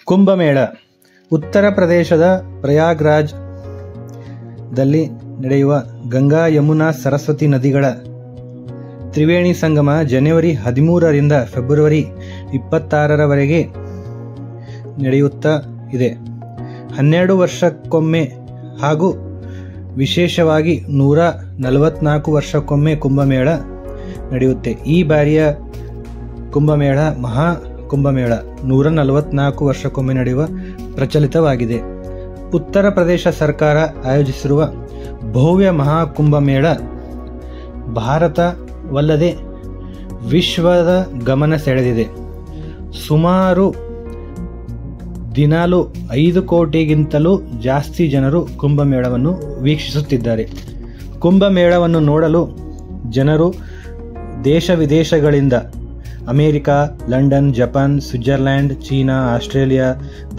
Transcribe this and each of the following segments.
ಕುಂಭಮೇಳ ಉತ್ತರ ಪ್ರದೇಶದ ಪ್ರಯಾಗ್ರಾಜ್ ದಲ್ಲಿ ನಡೆಯುವ ಗಂಗಾ ಯಮುನಾ ಸರಸ್ವತಿ ನದಿಗಳ ತ್ರಿವೇಣಿ ಸಂಗಮ ಜನವರಿ 13ರಿಂದ ಫೆಬ್ರವರಿ 26ರವರೆಗೆ ನಡೆಯುತ್ತಾ ಇದೆ. 12 ವರ್ಷಕ್ಕೊಮ್ಮೆ ಹಾಗೂ ವಿಶೇಷವಾಗಿ 144 ವರ್ಷಕ್ಕೊಮ್ಮೆ ಕುಂಭಮೇಳ ನಡೆಯುತ್ತೆ. ಈ ಬಾರಿಯ ಕುಂಭಮೇಳ ಮಹಾ ಕುಂಭಮೇಳ 144 ವರ್ಷಕ್ಕೊಮ್ಮೆ ನಡೆಯುವ ಪ್ರಚಲಿತವಾಗಿದೆ. ಉತ್ತರ ಪ್ರದೇಶ ಸರ್ಕಾರ ಆಯೋಜಿಸಿರುವ ಭವ್ಯ ಮಹಾಕುಂಭಮೇಳ ಭಾರತವಲ್ಲದೆ ವಿಶ್ವದ ಗಮನ ಸೆಳೆದಿದೆ. ಸುಮಾರು ದಿನಾಲು 5 ಕೋಟಿಗಿಂತಲೂ ಜಾಸ್ತಿ ಜನರು ಕುಂಭಮೇಳವನ್ನು ವೀಕ್ಷಿಸುತ್ತಿದ್ದಾರೆ. ಕುಂಭಮೇಳವನ್ನು ನೋಡಲು ಜನರು ದೇಶ ವಿದೇಶಗಳಿಂದ America, London, Japan, Switzerland, China, Australia,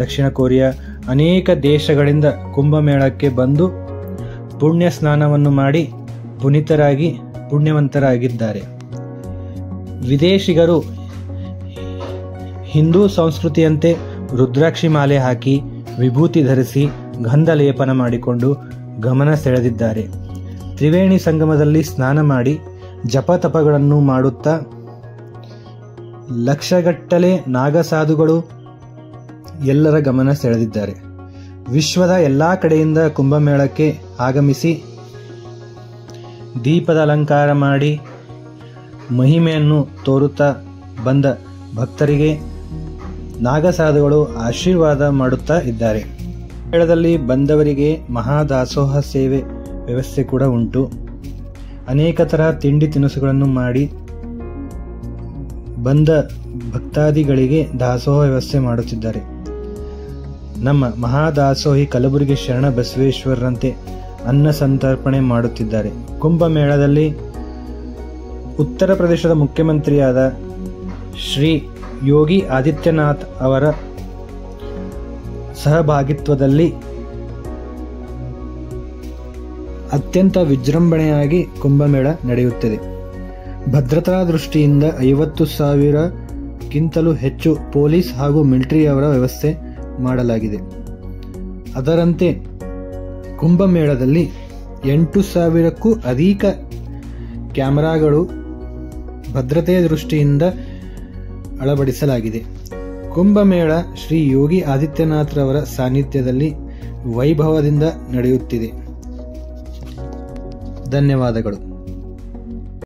ದಕ್ಷಿಣ ಕೊರಿಯಾ ಅನೇಕ ದೇಶಗಳಿಂದ ಕುಂಭಮೇಳಕ್ಕೆ ಬಂದು ಪುಣ್ಯ ಸ್ನಾನವನ್ನು ಮಾಡಿ ಪುನೀತರಾಗಿ ಪುಣ್ಯವಂತರಾಗಿದ್ದಾರೆ. ವಿದೇಶಿಗರು ಹಿಂದೂ ಸಂಸ್ಕೃತಿಯಂತೆ ರುದ್ರಾಕ್ಷಿ ಮಾಲೆ ಹಾಕಿ ವಿಭೂತಿ ಧರಿಸಿ ಗಂಧ ಲೇಪನ ಮಾಡಿಕೊಂಡು ಗಮನ ಸೆಳೆದಿದ್ದಾರೆ. ತ್ರಿವೇಣಿ ಸಂಗಮದಲ್ಲಿ ಸ್ನಾನ ಮಾಡಿ ಜಪತಪಗಳನ್ನು ಮಾಡುತ್ತಾ ಲಕ್ಷಗಟ್ಟಲೆ ನಾಗಸಾಧುಗಳು ಎಲ್ಲರ ಗಮನ ಸೆಳೆದಿದ್ದಾರೆ. ವಿಶ್ವದ ಎಲ್ಲ ಕಡೆಯಿಂದ ಕುಂಭಮೇಳಕ್ಕೆ ಆಗಮಿಸಿ ದೀಪದ ಅಲಂಕಾರ ಮಾಡಿ ಮಹಿಮೆಯನ್ನು ತೋರುತ್ತಾ ಬಂದ ಭಕ್ತರಿಗೆ ನಾಗಸಾಧುಗಳು ಆಶೀರ್ವಾದ ಮಾಡುತ್ತಾ ಇದ್ದಾರೆ. ಮೇಳದಲ್ಲಿ ಬಂದವರಿಗೆ ಮಹಾದಾಸೋಹ ಸೇವೆ ವ್ಯವಸ್ಥೆ ಕೂಡ ಉಂಟು. ಅನೇಕ ತರಹ ತಿಂಡಿ ತಿನಿಸುಗಳನ್ನು ಮಾಡಿ ಬಂದ ಭಕ್ತಾದಿಗಳಿಗೆ ದಾಸೋಹ ವ್ಯವಸ್ಥೆ ಮಾಡುತ್ತಿದ್ದಾರೆ. ನಮ್ಮ ಮಹಾದಾಸೋಹಿ ಕಲಬುರಗಿ ಶರಣ ಬಸವೇಶ್ವರರಂತೆ ಅನ್ನ ಸಂತರ್ಪಣೆ ಮಾಡುತ್ತಿದ್ದಾರೆ. ಕುಂಭಮೇಳದಲ್ಲಿ ಉತ್ತರ ಪ್ರದೇಶದ ಮುಖ್ಯಮಂತ್ರಿಯಾದ ಶ್ರೀ ಯೋಗಿ ಆದಿತ್ಯನಾಥ್ ಅವರ ಸಹಭಾಗಿತ್ವದಲ್ಲಿ ಅತ್ಯಂತ ವಿಜೃಂಭಣೆಯಾಗಿ ಕುಂಭಮೇಳ ನಡೆಯುತ್ತದೆ. ಭದ್ರತಾ ದೃಷ್ಟಿಯಿಂದ 50,000ಕ್ಕಿಂತಲೂ ಹೆಚ್ಚು ಪೊಲೀಸ್ ಹಾಗೂ ಮಿಲಿಟರಿಯವರ ವ್ಯವಸ್ಥೆ ಮಾಡಲಾಗಿದೆ. ಅದರಂತೆ ಕುಂಭಮೇಳದಲ್ಲಿ 8,000ಕ್ಕೂ ಅಧಿಕ ಕ್ಯಾಮೆರಾಗಳು ಭದ್ರತೆಯ ದೃಷ್ಟಿಯಿಂದ ಅಳವಡಿಸಲಾಗಿದೆ. ಕುಂಭಮೇಳ ಶ್ರೀ ಯೋಗಿ ಆದಿತ್ಯನಾಥ್ರವರ ಸಾನ್ನಿಧ್ಯದಲ್ಲಿ ವೈಭವದಿಂದ ನಡೆಯುತ್ತಿದೆ. ಧನ್ಯವಾದಗಳು.